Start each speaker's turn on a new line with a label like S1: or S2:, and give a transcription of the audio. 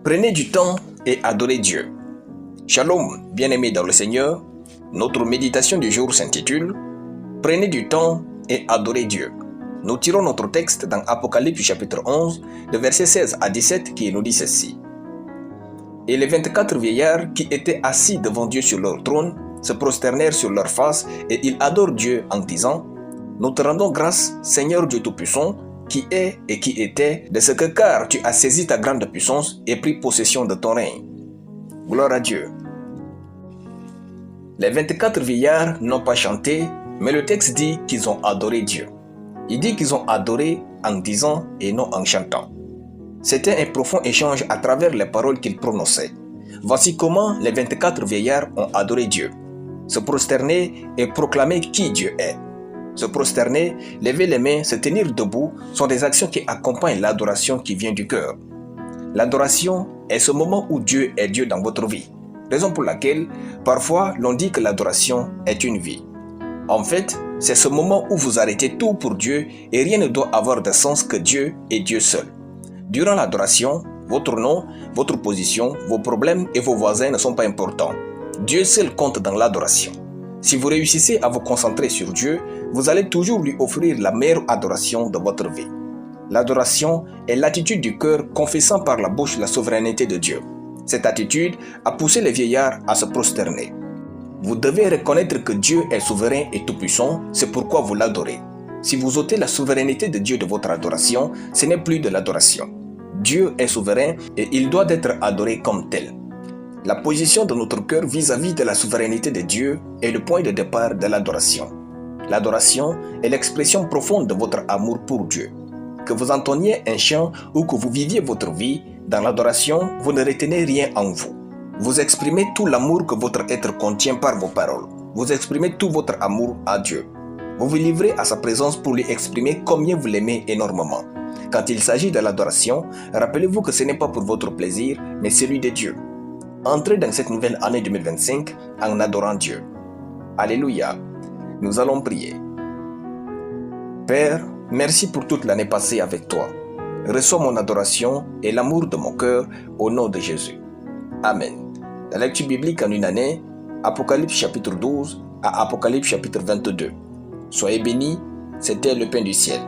S1: Prenez du temps et adorez Dieu. Shalom, bien-aimés dans le Seigneur. Notre méditation du jour s'intitule « Prenez du temps et adorez Dieu ». Nous tirons notre texte dans Apocalypse chapitre 11, de versets 16 à 17 qui nous dit ceci. « Et les 24 vieillards qui étaient assis devant Dieu sur leur trône se prosternèrent sur leur face et ils adorent Dieu en disant « Nous te rendons grâce, Seigneur Dieu Tout-Puissant, qui est et qui était, de ce que car tu as saisi ta grande puissance et pris possession de ton règne. Gloire à Dieu. » Les 24 vieillards n'ont pas chanté, mais le texte dit qu'ils ont adoré Dieu. Il dit qu'ils ont adoré en disant et non en chantant. C'était un profond échange à travers les paroles qu'ils prononçaient. Voici comment les 24 vieillards ont adoré Dieu. Se prosterner et proclamer qui Dieu est. Se prosterner, lever les mains, se tenir debout sont des actions qui accompagnent l'adoration qui vient du cœur. L'adoration est ce moment où Dieu est Dieu dans votre vie. Raison pour laquelle, parfois, l'on dit que l'adoration est une vie. En fait, c'est ce moment où vous arrêtez tout pour Dieu et rien ne doit avoir de sens que Dieu et Dieu seul. Durant l'adoration, votre nom, votre position, vos problèmes et vos voisins ne sont pas importants. Dieu seul compte dans l'adoration. Si vous réussissez à vous concentrer sur Dieu, vous allez toujours lui offrir la meilleure adoration de votre vie. L'adoration est l'attitude du cœur confessant par la bouche la souveraineté de Dieu. Cette attitude a poussé les vieillards à se prosterner. Vous devez reconnaître que Dieu est souverain et tout-puissant, c'est pourquoi vous l'adorez. Si vous ôtez la souveraineté de Dieu de votre adoration, ce n'est plus de l'adoration. Dieu est souverain et il doit être adoré comme tel. La position de notre cœur vis-à-vis de la souveraineté de Dieu est le point de départ de l'adoration. L'adoration est l'expression profonde de votre amour pour Dieu. Que vous entonniez un chant ou que vous viviez votre vie, dans l'adoration, vous ne retenez rien en vous. Vous exprimez tout l'amour que votre être contient par vos paroles. Vous exprimez tout votre amour à Dieu. Vous vous livrez à sa présence pour lui exprimer combien vous l'aimez énormément. Quand il s'agit de l'adoration, rappelez-vous que ce n'est pas pour votre plaisir, mais celui de Dieu. Entrez dans cette nouvelle année 2025 en adorant Dieu. Alléluia. Nous allons prier. Père, merci pour toute l'année passée avec toi. Reçois mon adoration et l'amour de mon cœur au nom de Jésus. Amen. La lecture biblique en une année, Apocalypse chapitre 12 à Apocalypse chapitre 22. Soyez bénis, c'était le pain du ciel.